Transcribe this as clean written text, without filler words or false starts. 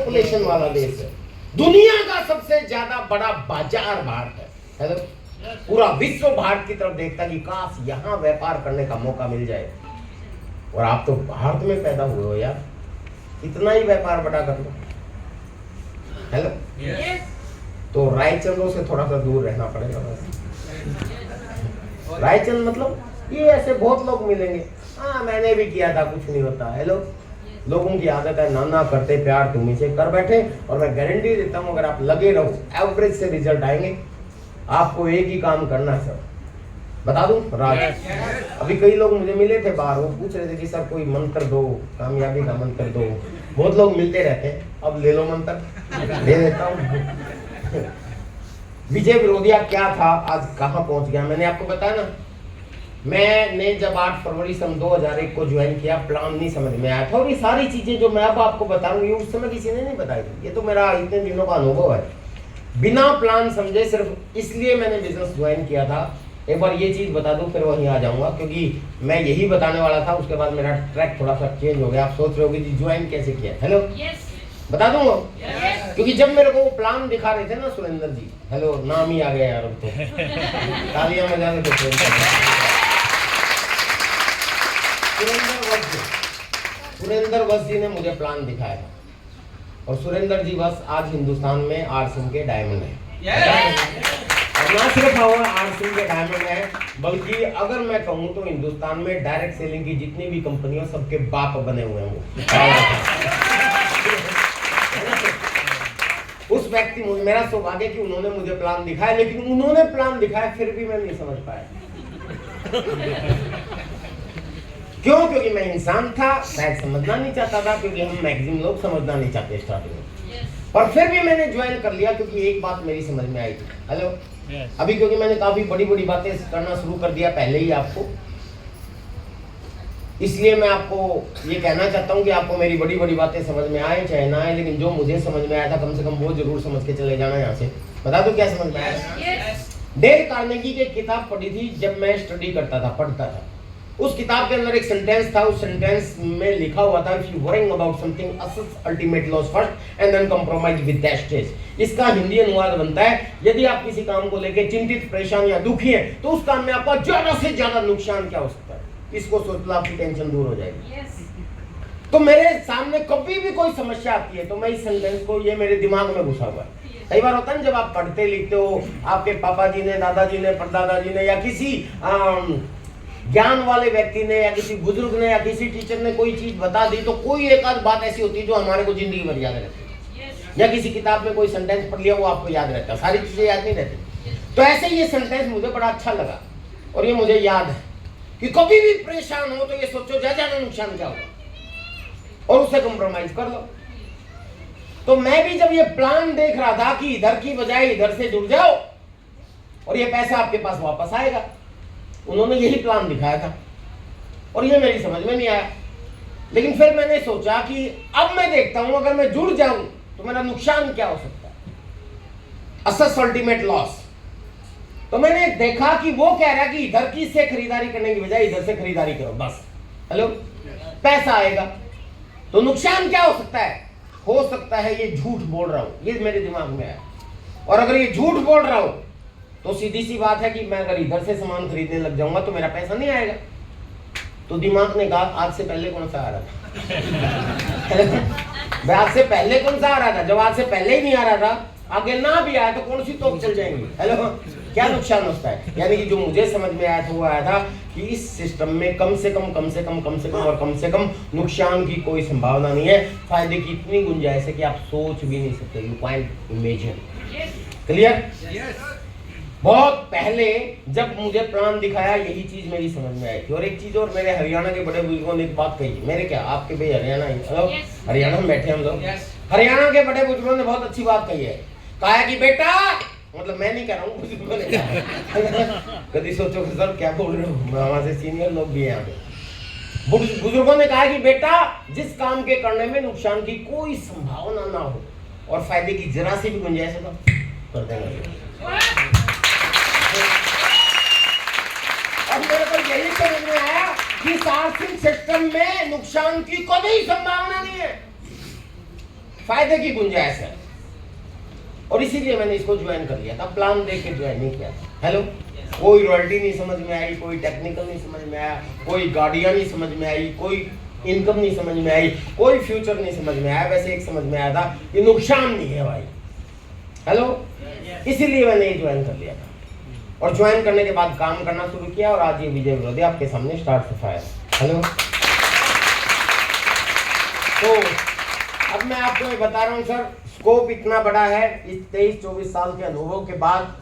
Population वाला देश है, दुनिया का सबसे ज्यादा बड़ा बाजार भारत है। हेलो, पूरा विश्व भारत की तरफ देखता कि काश यहाँ व्यापार करने का मौका मिल जाए। और आप तो भारत में पैदा हुए हो यार, इतना ही व्यापार बड़ा कर लो। हेलो, तो रायचंद्रों से थोड़ा सा दूर रहना पड़ेगा बस। रायचंद मतलब ये ऐसे बहुत लोग मिलेंगे, हाँ मैंने भी किया था, कुछ नहीं होता। हेलो, लोगों की आदत है नाना करते प्यार तुम्ही से कर बैठे, और मैं गारंटी देता हूँ अगर आप लगे रहो एवरेज से रिजल्ट आएंगे। आपको एक ही काम करना है सर, बता दूं राज। अभी कई लोग मुझे मिले थे बाहर, वो पूछ रहे थे कि सर कोई मंत्र दो, कामयाबी का मंत्र दो। बहुत लोग मिलते रहते हैं, अब ले लो मंत्र, दे देता हूँ। विजय विरोधिया क्या था, आज कहाँ पहुंच गया। मैंने आपको बताया ना, मैंने जब 8 फरवरी सन 2001 को ज्वाइन किया, प्लान नहीं समझ में आया था, और ये सारी चीजें जो मैं अब आपको बताऊंगी उस समय किसी ने नहीं बताई थी। ये तो मेरा इतने दिनों का अनुभव है, बिना प्लान समझे सिर्फ इसलिए मैंने बिजनेस ज्वाइन किया था। एक बार ये चीज बता दूं फिर वहीं आ जाऊंगा, क्योंकि मैं यही बताने वाला था, उसके बाद मेरा ट्रैक थोड़ा सा चेंज हो गया। आप सोच रहे हो कि जी ज्वाइन कैसे किया। हेलो, बता दूंगा, क्योंकि जब मेरे को वो प्लान दिखा रहे थे ना सुरेंद्र जी, हेलो नाम ही आ गया यार अब तो, तालियां बजा रहे थे। सुरेंद्र वस जी ने मुझे प्लान दिखाया था, और सुरेंद्र जी बस आज हिंदुस्तान में 8 सिंह के डायमंड है। और ना सिर्फ और 8 सिंह के डायमंड है, बल्कि अगर मैं कहूँ तो हिंदुस्तान में डायरेक्ट सेलिंग की जितनी भी कंपनियां सबके बाप बने हुए हैं वो। उस व्यक्ति, मेरा सौभाग्य कि उन्होंने मुझे प्लान दिखाया, लेकिन उन्होंने प्लान दिखाया फिर भी मैं नहीं समझ पाया। क्यों? क्योंकि मैं इंसान था, शायद समझना नहीं चाहता था, क्योंकि हम मैक्सिमम लोग समझना नहीं चाहते स्टार्टिंग में। पर फिर भी मैंने ज्वाइन कर लिया, क्योंकि एक बात मेरी समझ में आई थी। हेलो, अभी क्योंकि मैंने काफी बड़ी बड़ी बातें करना शुरू कर दिया पहले ही आपको, इसलिए मैं आपको ये कहना चाहता हूँ कि आपको मेरी बड़ी बड़ी बातें समझ में आए चाहे ना आए, लेकिन जो मुझे समझ में आया था कम से कम वो जरूर समझ के चले जाना यहाँ से। बता दो क्या समझ में आया। डेल कार्नेगी की किताब पढ़ी थी जब मैं स्टडी करता था, पढ़ता था। उस किताब के अंदर एक सेंटेंस था, उस सेंटेंस में लिखा हुआ था, if you worrying about something assess ultimate loss first and then compromise with that stage. इसका हिंदी अनुवाद बनता है, यदि आप किसी काम को लेकर चिंतित, परेशान या दुखी हैं, तो उस काम में आपका ज्यादा से ज्यादा नुकसान क्या हो सकता है, इसको सोच लो, आपकी टेंशन दूर हो जाएगी। तो मेरे सामने कभी भी कोई समस्या आती है तो मैं इस सेंटेंस को, ये मेरे दिमाग में घुसा हुआ है। कई बार होता है जब आप पढ़ते लिखते हो, आपके पापा जी ने, दादाजी ने, परदादा जी ने, या किसी ज्ञान वाले व्यक्ति ने, या किसी बुजुर्ग ने, या किसी टीचर ने कोई चीज बता दी, तो कोई एक आध बात ऐसी होती है जो हमारे को जिंदगी भर याद रहती है। या किसी किताब में कोई सेंटेंस पढ़ लिया, वो आपको याद रहता है, सारी चीजें याद नहीं रहती। तो ऐसे ये सेंटेंस मुझे बड़ा अच्छा लगा, और ये मुझे याद है कि कभी भी परेशान हो तो ये सोचो ज्यादा नुकसान क्या होगा, और उससे कंप्रोमाइज कर लो। तो मैं भी जब ये प्लान देख रहा था कि इधर की बजाय इधर से जुड़ जाओ और ये पैसा आपके पास वापस आएगा, उन्होंने यही प्लान दिखाया था, और ये मेरी समझ में नहीं आया। लेकिन फिर मैंने सोचा कि अब मैं देखता हूं अगर मैं जुड़ जाऊं तो मेरा नुकसान क्या हो सकता है, असेस अल्टीमेट लॉस। तो मैंने देखा कि वो कह रहा है कि इधर की से खरीदारी करने की बजाय इधर से खरीदारी करो बस। हेलो, पैसा आएगा। तो नुकसान क्या हो सकता है? हो सकता है ये झूठ बोल रहा हूं, ये मेरे दिमाग में आया। और अगर ये झूठ बोल रहा हूं तो सीधी सी बात है कि मैं अगर इधर से सामान खरीदने लग जाऊंगा तो मेरा पैसा नहीं आएगा। तो दिमाग ने कहा आज से पहले कौन सा आ रहा था आज से पहले कौन सा आ रहा था? जब आज से पहले ही नहीं आ रहा था, आगे ना भी आया तो कौन सी तोप चल जाएंगी। हेलो, क्या नुकसान होता है? यानी कि जो मुझे समझ में आया था वो आया था कि इस सिस्टम में कम से कम नुकसान की कोई संभावना नहीं है, फायदे की इतनी गुंजाइश है कि आप सोच भी नहीं सकते। You can't imagine. क्लियर? बहुत पहले जब मुझे प्लान दिखाया यही चीज मेरी समझ में आई थी। और एक चीज और, मेरे हरियाणा के बड़े बुजुर्गों ने एक बात कही, मेरे क्या आपके भाई हरियाणा हरियाणा में बैठे हम लोग, हरियाणा के बड़े बुजुर्गों ने बहुत अच्छी बात कही है। कहा है कि बेटा, मतलब मैं नहीं कह रहा हूँ, बुजुर्गों ने कहा कभी सोचो सर क्या बोल रहे हो, हमारे सीनियर लोग भी हैं यहाँ पे। बुजुर्गों ने कहा कि बेटा, जिस काम के करने में नुकसान की कोई संभावना ना हो और फायदे की जरा सी भी गुंजाइश हो तो कर देना। और मेरे को यही समझ में आया कि आर्थिक सिस्टम में नुकसान की कोई संभावना नहीं है, फायदे की गुंजाइश है, और इसीलिए मैंने इसको ज्वाइन कर लिया था, प्लान देख के ज्वाइन नहीं किया था। हेलो, कोई रॉयल्टी नहीं समझ में आई, कोई टेक्निकल नहीं समझ में आया, कोई गाड़ियाँ नहीं समझ में आई, कोई इनकम नहीं समझ में आई, कोई फ्यूचर नहीं समझ में आया। वैसे एक समझ में आया था कि नुकसान नहीं है भाई। हेलो, इसीलिए मैंने ये ज्वाइन कर लिया था, और ज्वाइन करने के बाद काम करना शुरू किया, और आज ये विजय विरोधी आपके सामने स्टार्ट से फायर। हेलो, तो अब मैं आपको ये बता रहा हूँ सर, स्कोप इतना बड़ा है इस 23-24 साल के अनुभव के बाद।